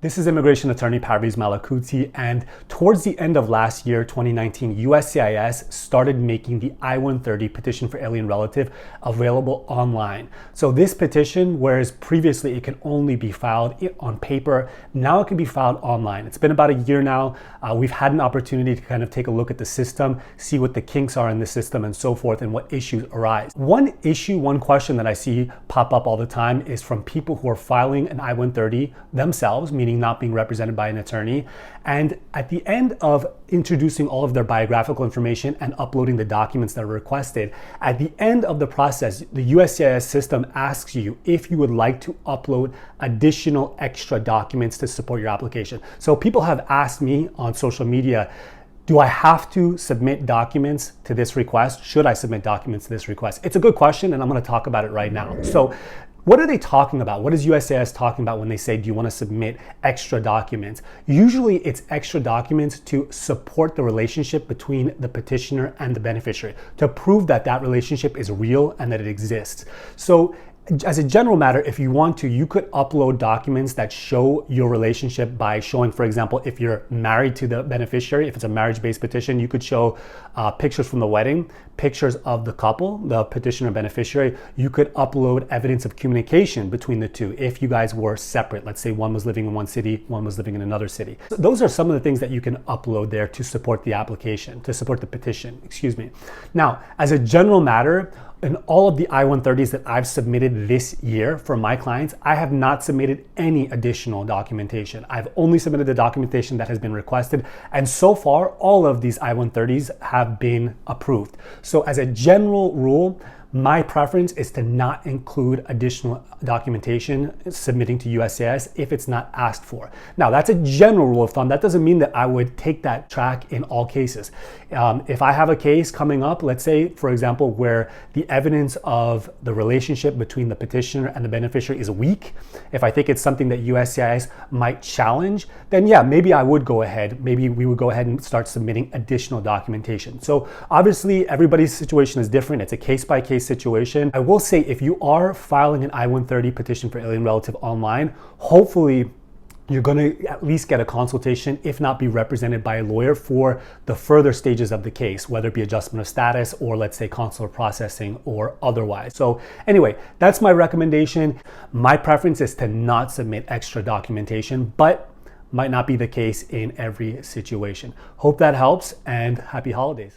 This is immigration attorney Parviz Malakouti, and towards the end of last year, 2019, USCIS started making the I-130 petition for alien relative available online. So this petition, whereas previously it could only be filed on paper, now it can be filed online. It's been about a year now. We've had an opportunity to kind of take a look at the system, see what the kinks are in the system and so forth, and what issues arise. One question that I see pop up all the time is from people who are filing an I-130 themselves, meaning not being represented by an attorney. And at the end of introducing all of their biographical information and uploading the documents that are requested, at the end of the process, the USCIS system asks you if you would like to upload additional extra documents to support your application. So people have asked me on social media, do I have to submit documents to this request? Should I submit documents to this request? It's a good question, and I'm going to talk about it right now. So what are they talking about? What is USCIS talking about when they say, do you want to submit extra documents? Usually it's extra documents to support the relationship between the petitioner and the beneficiary, to prove that that relationship is real and that it exists. So as a general matter, if you want to, you could upload documents that show your relationship by showing, for example, if you're married to the beneficiary, if it's a marriage-based petition, you could show pictures from the wedding, pictures of the couple, the petitioner beneficiary. You could upload evidence of communication between the two if you guys were separate. Let's say one was living in one city, one was living in another city. So those are some of the things that you can upload there to support the application, to support the petition, excuse me. Now, as a general matter, in all of the I-130s that I've submitted this year for my clients, I have not submitted any additional documentation. I've only submitted the documentation that has been requested. And so far, all of these I-130s have been approved. So as a general rule, my preference is to not include additional documentation submitting to USCIS if it's not asked for. Now, that's a general rule of thumb. That doesn't mean that I would take that track in all cases. If I have a case coming up, let's say, for example, where the evidence of the relationship between the petitioner and the beneficiary is weak, if I think it's something that USCIS might challenge, then yeah, maybe I would go ahead. Maybe we would go ahead and start submitting additional documentation. So obviously, everybody's situation is different. It's a case-by-case situation. I will say, if you are filing an I-130 petition for alien relative online, hopefully you're going to at least get a consultation, if not be represented by a lawyer for the further stages of the case, whether it be adjustment of status or, let's say, consular processing or otherwise. So anyway, that's my recommendation. My preference is to not submit extra documentation, but might not be the case in every situation. Hope that helps, and happy holidays.